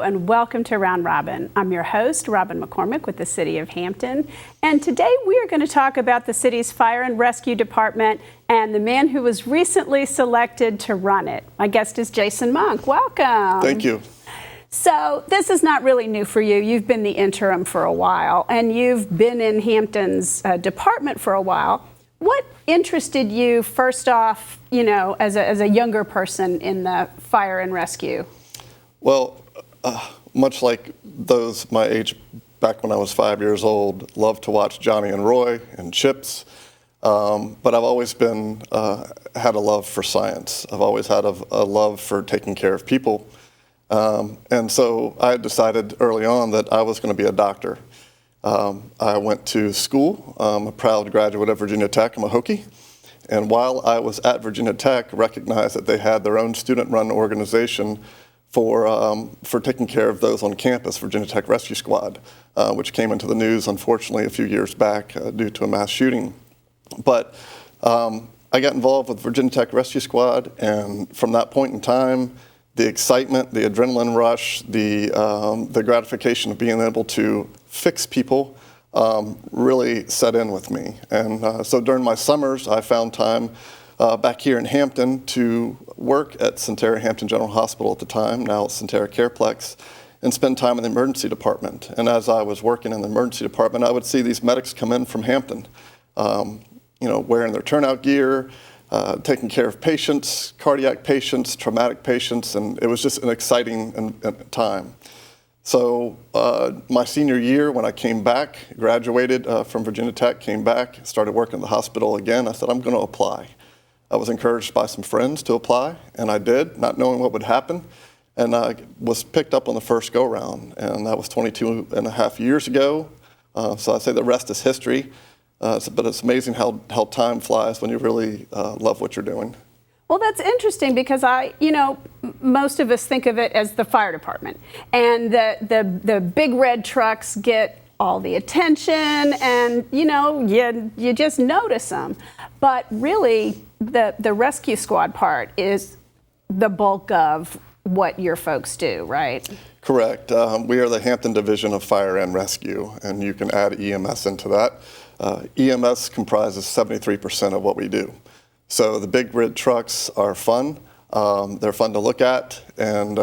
and welcome to Round Robin. I'm your host, Robin McCormick with the City of Hampton, and today we are going to talk about the city's Fire and Rescue Department and the man who was recently selected to run it. My guest is Jason Monk. Welcome. Thank you. So this is not really new for you. You've been the interim for a while, and you've been in Hampton's department for a while. What interested you, first off, as a younger person in the fire and rescue? Well, much like those my age back when I was 5 years old, loved to watch Johnny and Roy and Chips. But I've always been had a love for science. I've always had a love for taking care of people. And so I decided early on that I was going to be a doctor. I went to school. I'm a proud graduate of Virginia Tech. I'm a Hokie. And while I was at Virginia Tech, recognized that they had their own student-run organization for taking care of those on campus, Virginia Tech Rescue Squad, which came into the news, unfortunately, a few years back due to a mass shooting. But I got involved with Virginia Tech Rescue Squad, and from that point in time, the excitement, the adrenaline rush, the gratification of being able to fix people really set in with me. And so during my summers, I found time back here in Hampton to work at Centera Hampton General Hospital at the time, now Centera Careplex, and spend time in the emergency department. And as I was working in the emergency department, I would see these medics come in from Hampton, wearing their turnout gear, taking care of patients, cardiac patients, traumatic patients, and it was just an exciting time. So my senior year, when I came back, graduated from Virginia Tech, came back, started working in the hospital again, I said, I'm going to apply. I was encouraged by some friends to apply, and I did, not knowing what would happen, and I was picked up on the first go-round, and that was 22 and a half years ago. So I say the rest is history. But it's amazing how time flies when you really love what you're doing. Well, that's interesting because most of us think of it as the fire department, and the big red trucks get all the attention, and you just notice them. But really, the rescue squad part is the bulk of what your folks do, right? Correct. We are the Hampton Division of Fire and Rescue, and you can add EMS into that. EMS comprises 73% of what we do. So the big red trucks are fun. They're fun to look at, and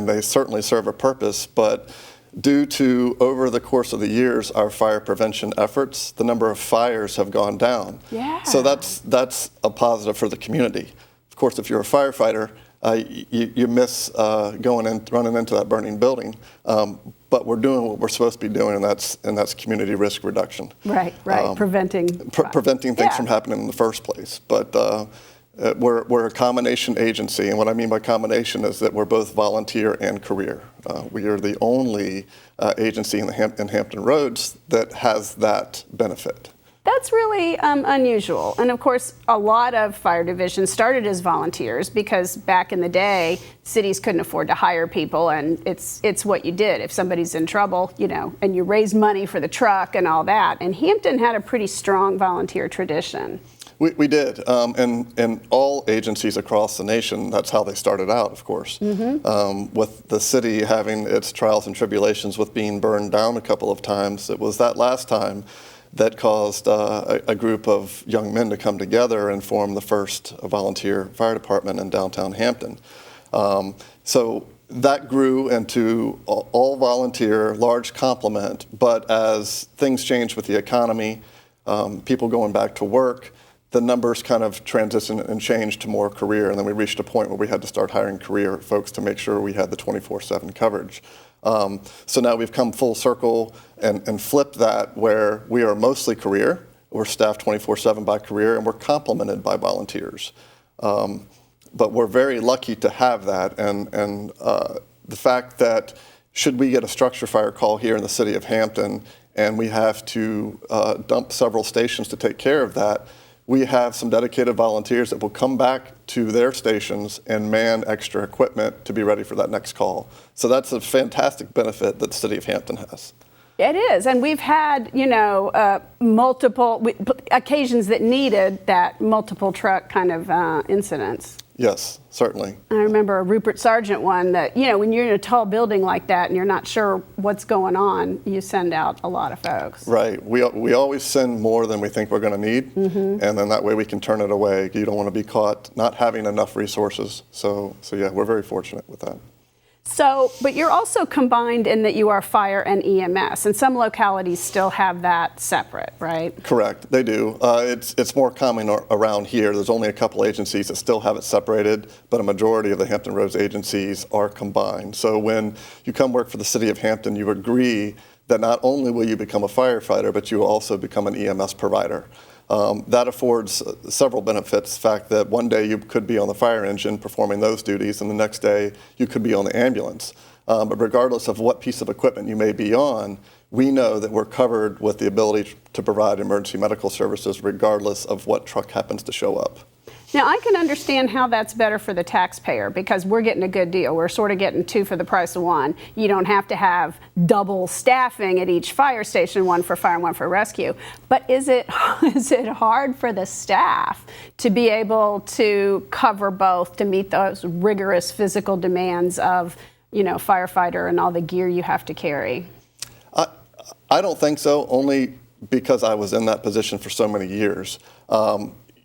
they certainly serve a purpose. But due to, over the course of the years, our fire prevention efforts, the number of fires have gone down. Yeah. So that's a positive for the community. Of course, if you're a firefighter, you miss running into that burning building. But we're doing what we're supposed to be doing, and that's community risk reduction. Right. Preventing things from happening in the first place. But we're a combination agency, and what I mean by combination is that we're both volunteer and career. We are the only agency in Hampton Roads that has that benefit. That's really unusual. And of course, a lot of fire divisions started as volunteers because back in the day, cities couldn't afford to hire people, and it's what you did. If somebody's in trouble, and you raise money for the truck and all that. And Hampton had a pretty strong volunteer tradition. We did, and all agencies across the nation, that's how they started out, of course. Mm-hmm. With the city having its trials and tribulations with being burned down a couple of times, it was that last time that caused a group of young men to come together and form the first volunteer fire department in downtown Hampton. So that grew into all volunteer, large complement, but as things changed with the economy, people going back to work, the numbers kind of transitioned and changed to more career, and then we reached a point where we had to start hiring career folks to make sure we had the 24/7 coverage. So now we've come full circle and flipped that, where we are mostly career. We're staffed 24/7 by career, and we're complemented by volunteers. But we're very lucky to have that, and the fact that should we get a structure fire call here in the city of Hampton and we have to dump several stations to take care of that, we have some dedicated volunteers that will come back to their stations and man extra equipment to be ready for that next call. So that's a fantastic benefit that the city of Hampton has. It is, and we've had, multiple occasions that needed that multiple truck kind of incidents. Yes, certainly. I remember a Rupert Sargent one that, when you're in a tall building like that and you're not sure what's going on, you send out a lot of folks. Right. We always send more than we think we're going to need, and then that way we can turn it away. You don't want to be caught not having enough resources. So yeah, we're very fortunate with that. So, but you're also combined in that you are fire and EMS, and some localities still have that separate, right? Correct, they do. It's more common around here. There's only a couple agencies that still have it separated, but a majority of the Hampton Roads agencies are combined. So when you come work for the city of Hampton, you agree that not only will you become a firefighter, but you will also become an EMS provider. That affords several benefits. The fact that one day you could be on the fire engine performing those duties, and the next day you could be on the ambulance. But regardless of what piece of equipment you may be on, we know that we're covered with the ability to provide emergency medical services regardless of what truck happens to show up. Now, I can understand how that's better for the taxpayer because we're getting a good deal. We're sort of getting two for the price of one. You don't have to have double staffing at each fire station, one for fire and one for rescue. But is it hard for the staff to be able to cover both, to meet those rigorous physical demands of, firefighter and all the gear you have to carry? I don't think so, only because I was in that position for so many years.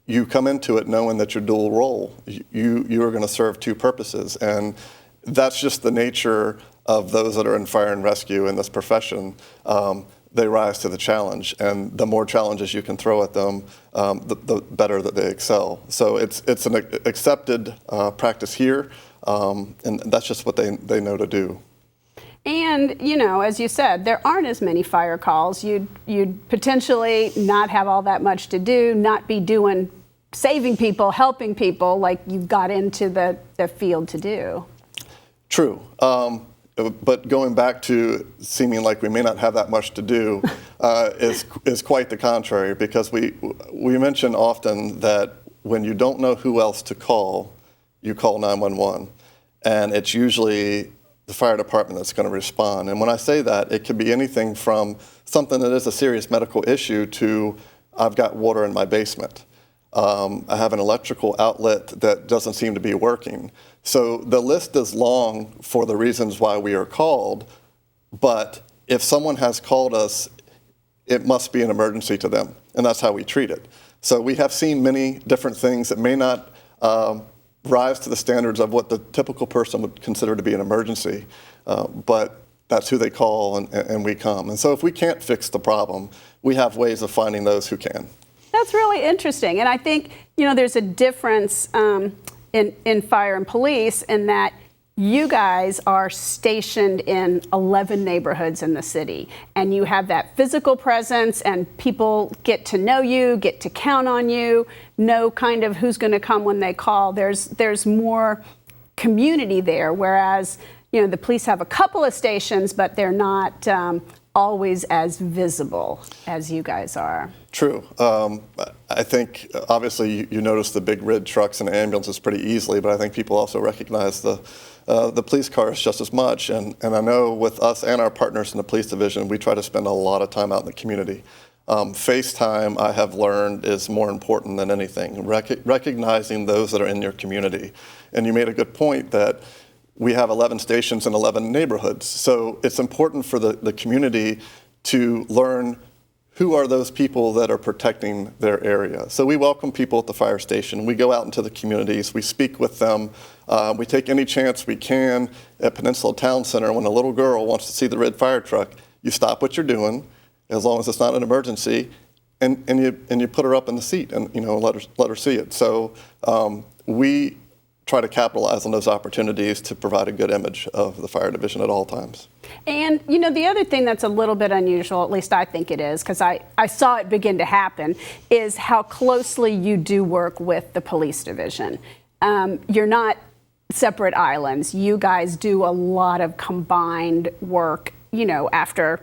You come into it knowing that your dual role, you are going to serve two purposes, and that's just the nature of those that are in fire and rescue in this profession. They rise to the challenge, and the more challenges you can throw at them, the better that they excel. So it's an accepted practice here, and that's just what they know to do. And, as you said, there aren't as many fire calls. You'd potentially not have all that much to do, not be doing saving people, helping people like you got into the field to do. True. But going back to seeming like we may not have that much to do is quite the contrary, because we mention often that when you don't know who else to call, you call 911. And it's usually the fire department that's going to respond. And when I say that, it could be anything from something that is a serious medical issue to I've got water in my basement. I have an electrical outlet that doesn't seem to be working. So the list is long for the reasons why we are called, but if someone has called us, it must be an emergency to them, and that's how we treat it. So we have seen many different things that may not rise to the standards of what the typical person would consider to be an emergency, but that's who they call, and we come. And so if we can't fix the problem, we have ways of finding those who can. That's really interesting. And I think, there's a difference in fire and police in that you guys are stationed in 11 neighborhoods in the city, and you have that physical presence, and people get to know you, get to count on you, know kind of who's going to come when they call. There's more community there, whereas the police have a couple of stations, but they're not always as visible as you guys are. True. I think obviously you notice the big red trucks and ambulances pretty easily, but I think people also recognize the police cars just as much. And I know with us and our partners in the police division, we try to spend a lot of time out in the community. FaceTime, I have learned, is more important than anything, recognizing those that are in your community. And you made a good point that we have 11 stations in 11 neighborhoods. So it's important for the community to learn who are those people that are protecting their area. So we welcome people at the fire station. We go out into the communities. We speak with them. We take any chance we can at Peninsula Town Center. When a little girl wants to see the red fire truck, you stop what you're doing, as long as it's not an emergency, and you put her up in the seat and let her see it. So we try to capitalize on those opportunities to provide a good image of the fire division at all times. And, the other thing that's a little bit unusual, at least I think it is, because I saw it begin to happen, is how closely you do work with the police division. You're not separate islands. You guys do a lot of combined work, after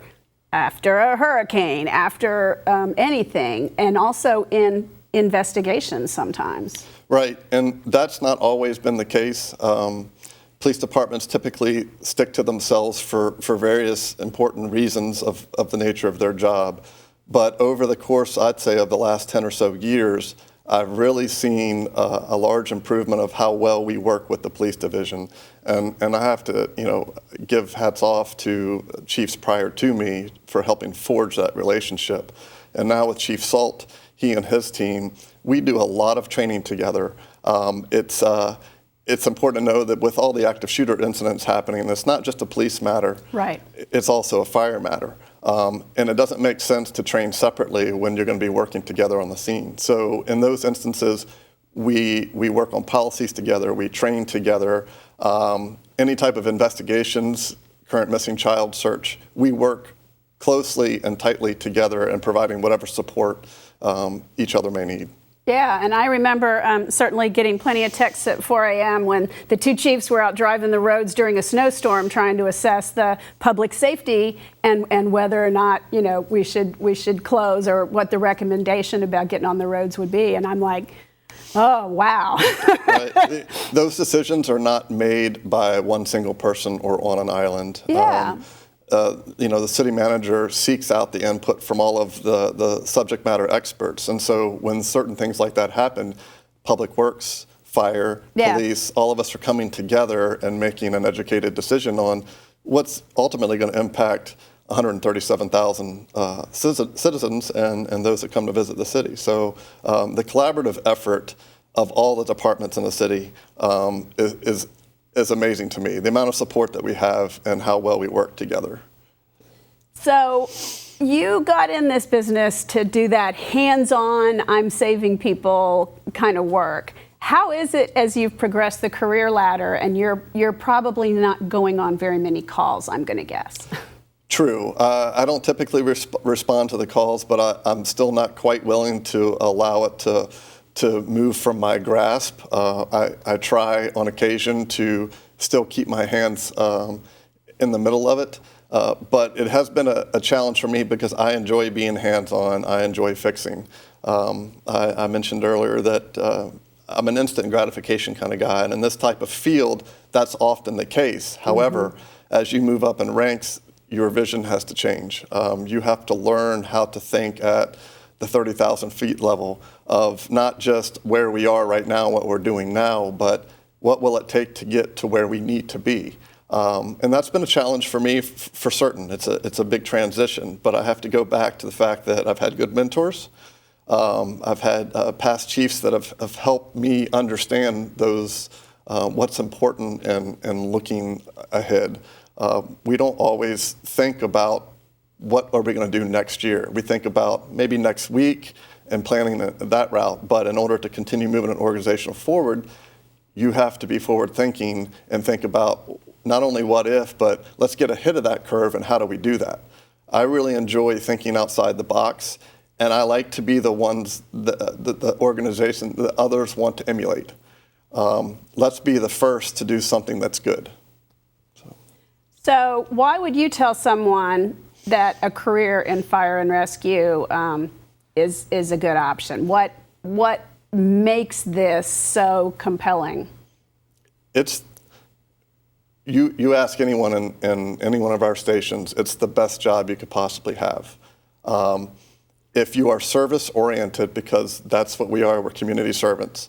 a hurricane, after anything, and also in investigations sometimes. Right, and that's not always been the case. Police departments typically stick to themselves for various important reasons of the nature of their job. But over the course, I'd say, of the last 10 or so years, I've really seen a large improvement of how well we work with the police division. And I have to, give hats off to chiefs prior to me for helping forge that relationship. And now with Chief Salt, he and his team, we do a lot of training together. It's important to know that with all the active shooter incidents happening, it's not just a police matter. Right. It's also a fire matter. And it doesn't make sense to train separately when you're going to be working together on the scene. So in those instances, we work on policies together, we train together. Any type of investigations, current missing child search, we work closely and tightly together in providing whatever support each other may need. Yeah, and I remember certainly getting plenty of texts at 4 a.m. when the two chiefs were out driving the roads during a snowstorm trying to assess the public safety and whether or not, we should close, or what the recommendation about getting on the roads would be. And I'm like, oh, wow. Right. Those decisions are not made by one single person or on an island. Yeah. The city manager seeks out the input from all of the subject matter experts. And so when certain things like that happen, Public Works, fire, police, all of us are coming together and making an educated decision on what's ultimately going to impact 137,000 citizens and those that come to visit the city. So the collaborative effort of all the departments in the city is amazing to me, the amount of support that we have and how well we work together. So you got in this business to do that hands-on, I'm saving people kind of work. How is it as you've progressed the career ladder, and you're probably not going on very many calls, I'm going to guess? True. I don't typically respond to the calls, but I'm still not quite willing to allow it to move from my grasp. I try on occasion to still keep my hands in the middle of it, but it has been a challenge for me because I enjoy being hands-on. I enjoy fixing. I mentioned earlier that I'm an instant gratification kind of guy, and in this type of field, that's often the case. However, as you move up in ranks, your vision has to change. You have to learn how to think at the 30,000 feet level of not just where we are right now, what we're doing now, but what will it take to get to where we need to be. And that's been a challenge for me, for certain. It's a big transition, but I have to go back to the fact that I've had good mentors. I've had past chiefs that have helped me understand those what's important and looking ahead. We don't always think about what are we going to do next year. We think about maybe next week and planning that route. But in order to continue moving an organization forward, you have to be forward thinking and think about not only what if, but let's get ahead of that curve and how do we do that. I really enjoy thinking outside the box, and I like to be the ones, the organization that others want to emulate. Let's be the first to do something that's good. So why would you tell someone that a career in fire and rescue is a good option? What makes this so compelling? It's you ask anyone in any one of our stations, it's the best job you could possibly have. If you are service oriented, because that's what we are, we're community servants,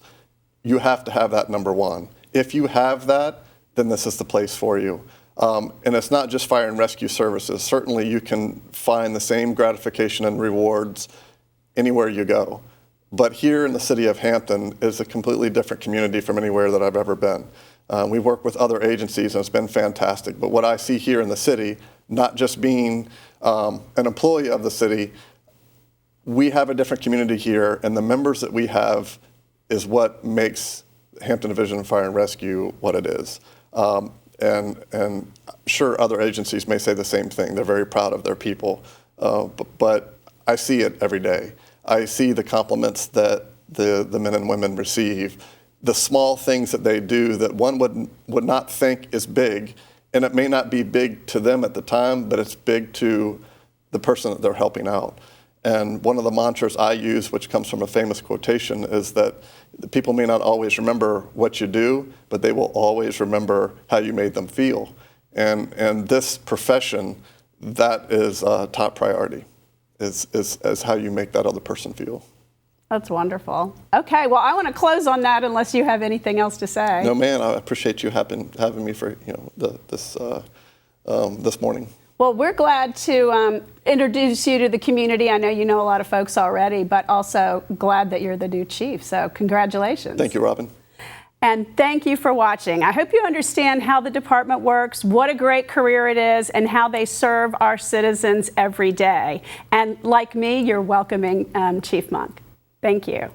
you have to have that number one. If you have that, then this is the place for you. And it's not just fire and rescue services. Certainly you can find the same gratification and rewards anywhere you go. But here in the city of Hampton is a completely different community from anywhere that I've ever been. We work with other agencies and it's been fantastic. But what I see here in the city, not just being an employee of the city, we have a different community here, and the members that we have is what makes Hampton Division of Fire and Rescue what it is. And sure, other agencies may say the same thing. They're very proud of their people, but I see it every day. I see the compliments that the men and women receive, the small things that they do that one would not think is big, and it may not be big to them at the time, but it's big to the person that they're helping out. And one of the mantras I use, which comes from a famous quotation, is that people may not always remember what you do, but they will always remember how you made them feel. And this profession, that is top priority, is how you make that other person feel. That's wonderful. Okay, well, I want to close on that unless you have anything else to say. No, man, I appreciate you having me for this morning. Well, we're glad to introduce you to the community. I know you know a lot of folks already, but also glad that you're the new chief. So congratulations. Thank you, Robin. And thank you for watching. I hope you understand how the department works, what a great career it is, and how they serve our citizens every day. And like me, you're welcoming Chief Monk. Thank you.